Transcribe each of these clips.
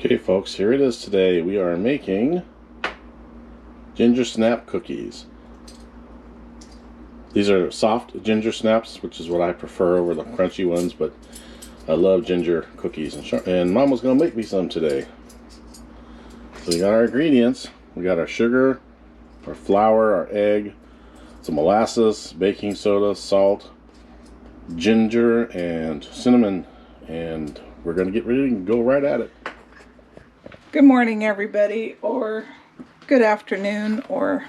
Okay folks, here it is today. We are making ginger snap cookies. These are soft ginger snaps, which is what I prefer over the crunchy ones, but I love ginger cookies, and Mom was going to make me some today. So we got our ingredients. We got our sugar, our flour, our egg, some molasses, baking soda, salt, ginger, and cinnamon, and we're going to get ready and go right at it. Good morning, everybody, or good afternoon, or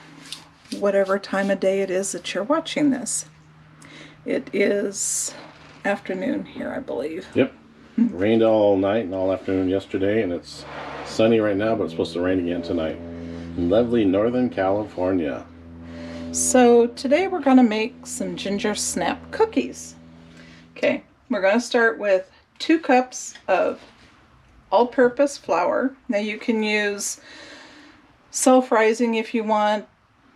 whatever time of day it is that you're watching this. It is afternoon here, I believe. Yep. It rained all night and all afternoon yesterday, and it's sunny right now, but it's supposed to rain again tonight. In lovely Northern California. So today we're going to make some ginger snap cookies. Okay, we're going to start with 2 cups of all-purpose flour. Now you can use self-rising if you want.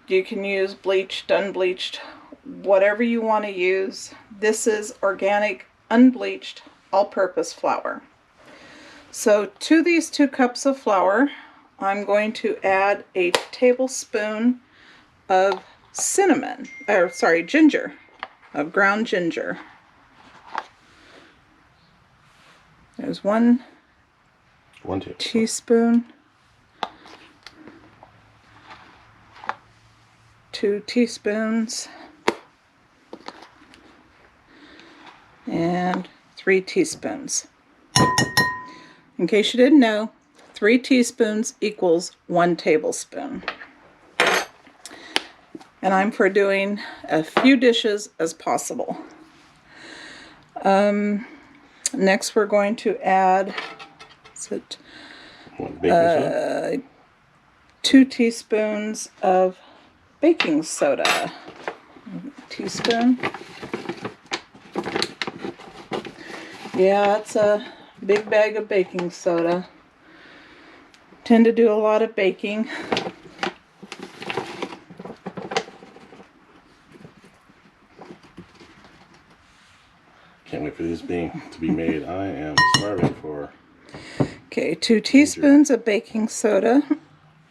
You can use bleached, unbleached, whatever you want to use. This is organic, unbleached, all-purpose flour. So to these 2 cups of flour, I'm going to add a tablespoon of ginger, of ground ginger. There's 1 teaspoon, 2 teaspoons, and 3 teaspoons. In case you didn't know, 3 teaspoons equals 1 tablespoon. And I'm for doing a few dishes as possible. Next we're going to add 2 teaspoons of baking soda. Teaspoon. Yeah, it's a big bag of baking soda. Tend to do a lot of baking. Can't wait for these to be made. I am starving for. Okay, 2 teaspoons of baking soda.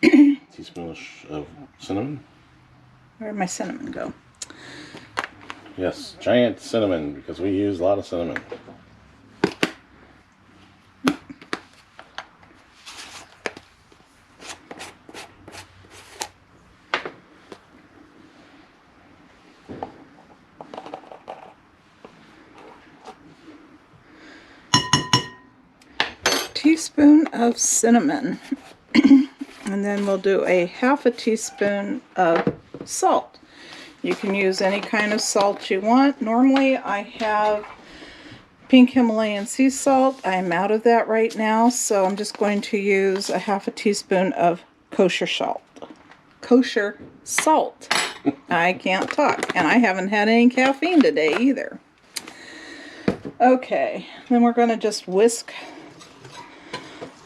Teaspoon of cinnamon. Where'd my cinnamon go? Yes, giant cinnamon, because we use a lot of cinnamon. Teaspoon of cinnamon. And then we'll do a 1/2 teaspoon of salt. You can use any kind of salt you want. Normally I have pink Himalayan sea salt. I'm out of that right now, so I'm just going to use a 1/2 teaspoon of kosher salt. Kosher salt. I can't talk, and I haven't had any caffeine today either. Okay, then we're going to just whisk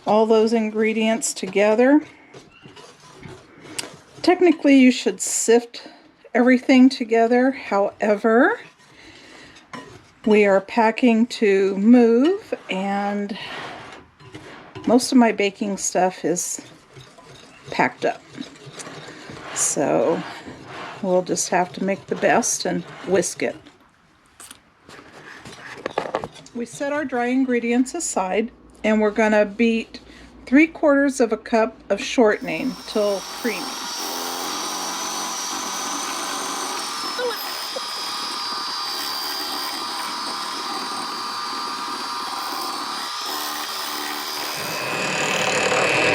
all those ingredients together. Technically, you should sift everything together. However, we are packing to move, and most of my baking stuff is packed up. So we'll just have to make the best and whisk it. We set our dry ingredients aside, and we're going to beat 3/4 cup of shortening till creamy.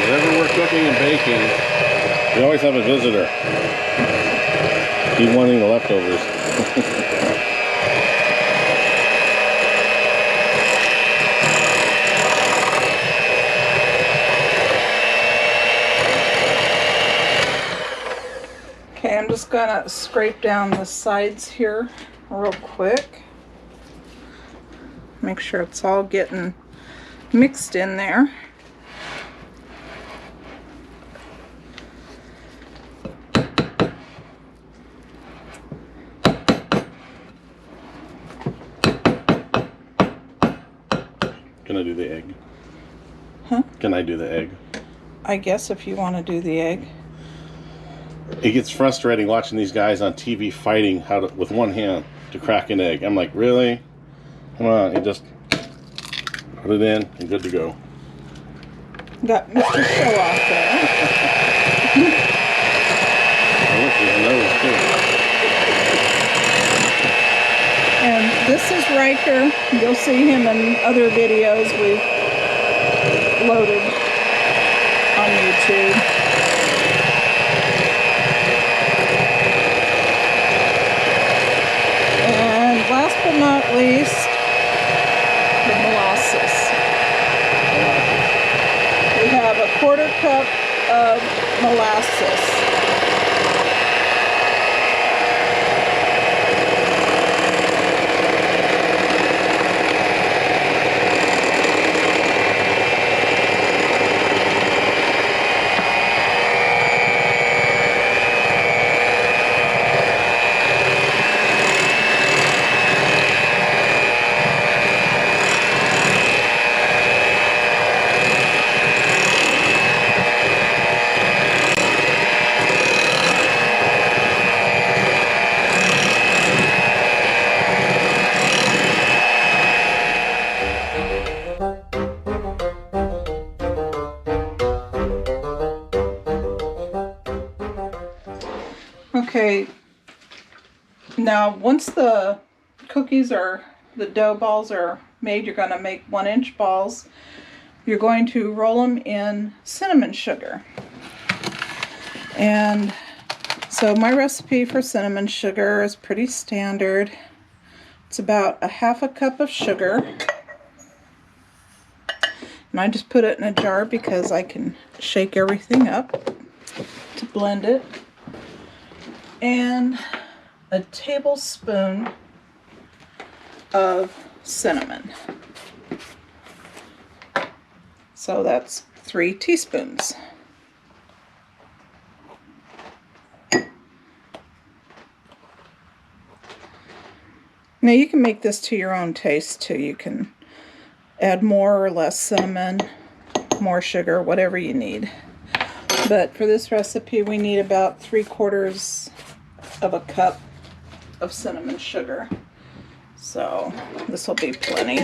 Whenever we're cooking and baking, we always have a visitor. Keep wanting the leftovers. Okay, I'm just going to scrape down the sides here real quick. Make sure it's all getting mixed in there. Gonna do the egg. Huh? Can I do the egg? I guess if you want to do the egg. It gets frustrating watching these guys on TV fighting with one hand to crack an egg. I'm like, really? Come on, you just put it in and good to go. Got Mr. Show Off there. Oh, look, there's another too. And this is Riker. You'll see him in other videos we've loaded on YouTube. And last but not least, the molasses. We have a 1/4 cup of molasses. Okay, now once the the dough balls are made, you're going to make 1-inch balls. You're going to roll them in cinnamon sugar. And so my recipe for cinnamon sugar is pretty standard. It's about 1/2 cup of sugar. And I just put it in a jar because I can shake everything up to blend it. And a tablespoon of cinnamon. So that's 3 teaspoons. Now you can make this to your own taste too. You can add more or less cinnamon, more sugar, whatever you need. But for this recipe we need about 3/4 of a cup of cinnamon sugar. So this will be plenty.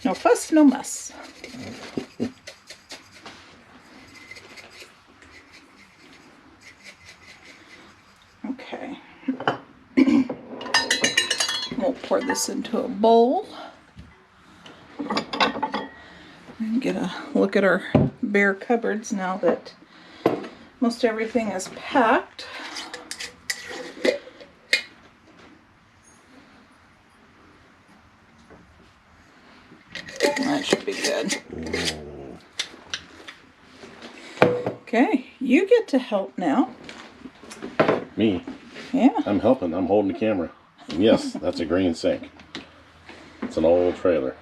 No fuss, no muss. Okay. We'll pour this into a bowl. And get a look at our bare cupboards now that most everything is packed. That should be good. Okay, you get to help now. Me? Yeah. I'm helping. I'm holding the camera. And yes, that's a green sink. It's an old trailer.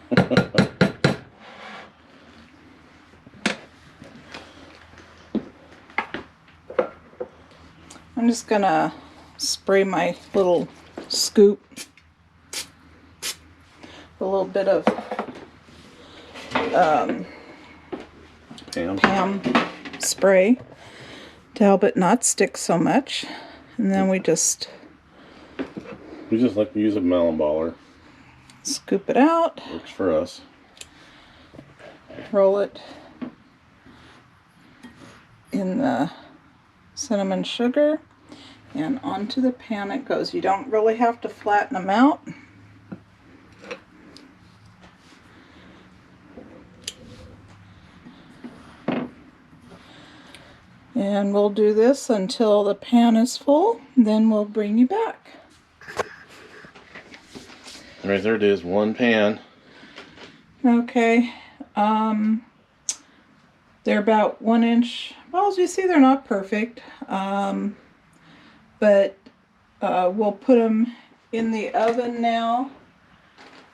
I'm just gonna spray my little scoop with a little bit of Pam spray to help it not stick so much. And then we just like to use a melon baller. Scoop it out. Works for us. Roll it in the cinnamon sugar and onto the pan it goes. You don't really have to flatten them out. And we'll do this until the pan is full, then we'll bring you back. Right there it is, one pan. Okay, they're about 1-inch balls. You see they're not perfect, but we'll put them in the oven now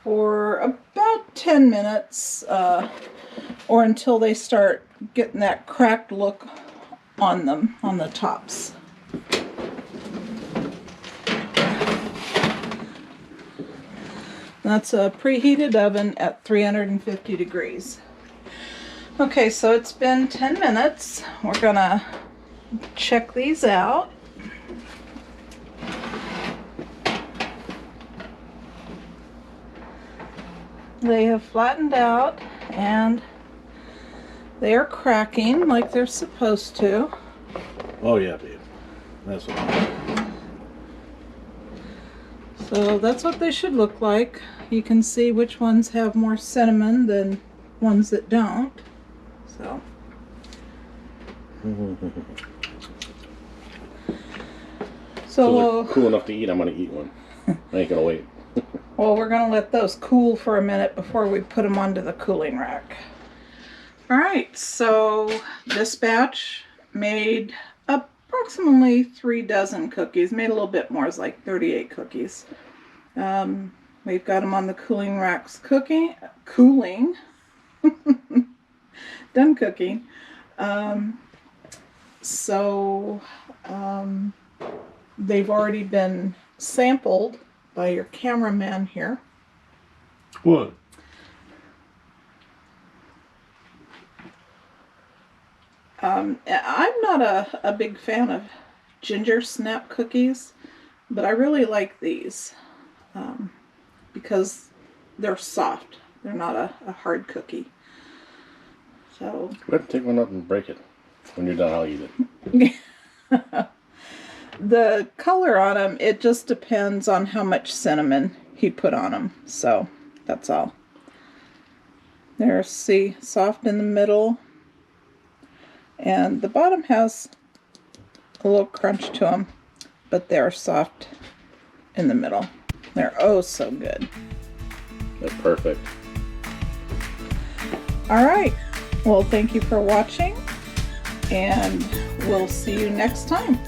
for about 10 minutes or until they start getting that cracked look on them, on the tops. That's a preheated oven at 350 degrees. Okay, so it's been 10 minutes. We're gonna check these out. They have flattened out and they are cracking like they're supposed to. Oh yeah, babe. That's what. So that's what they should look like. You can see which ones have more cinnamon than ones that don't. So. So they're cool enough to eat. I'm gonna eat one. I ain't gonna wait. Well, we're gonna let those cool for a minute before we put them onto the cooling rack. All right, so this batch made approximately 3 dozen cookies. Made a little bit more, it's like 38 cookies. We've got them on the cooling racks cooling, done cooking. They've already been sampled by your cameraman here. What? I'm not a big fan of ginger snap cookies, but I really like these because they're soft. They're not a hard cookie. So Go ahead, take one up and break it. When you're done, I'll eat it. the color on them, it just depends on how much cinnamon he put on them. So that's all. There, see, soft in the middle. And the bottom has a little crunch to them, but they're soft in the middle. They're oh so good. That's perfect. All right. Well, thank you for watching, and we'll see you next time.